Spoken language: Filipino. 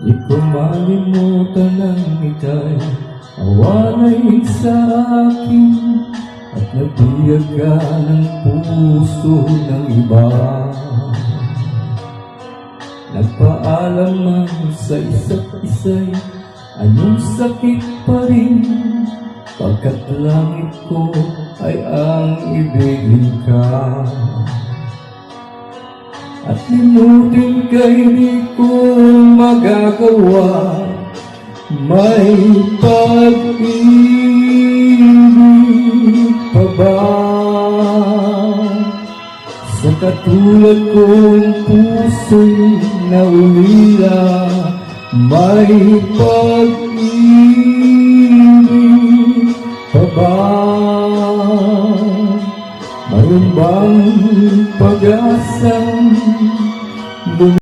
Di ko malimutan ang ika'y awalay sa akin at nabiyag ka ng puso ng iba. Nagpaalam man sa isa't isa'y anong sakit pa rin, pagkat langit ko ay ang ibigin ka. At limutin ka'y di ko magagawa, may pag-ibig pa ba? Sa katulad kong puso'y naulila, may pag-ibig pa ba? Mayroon bang pag-asang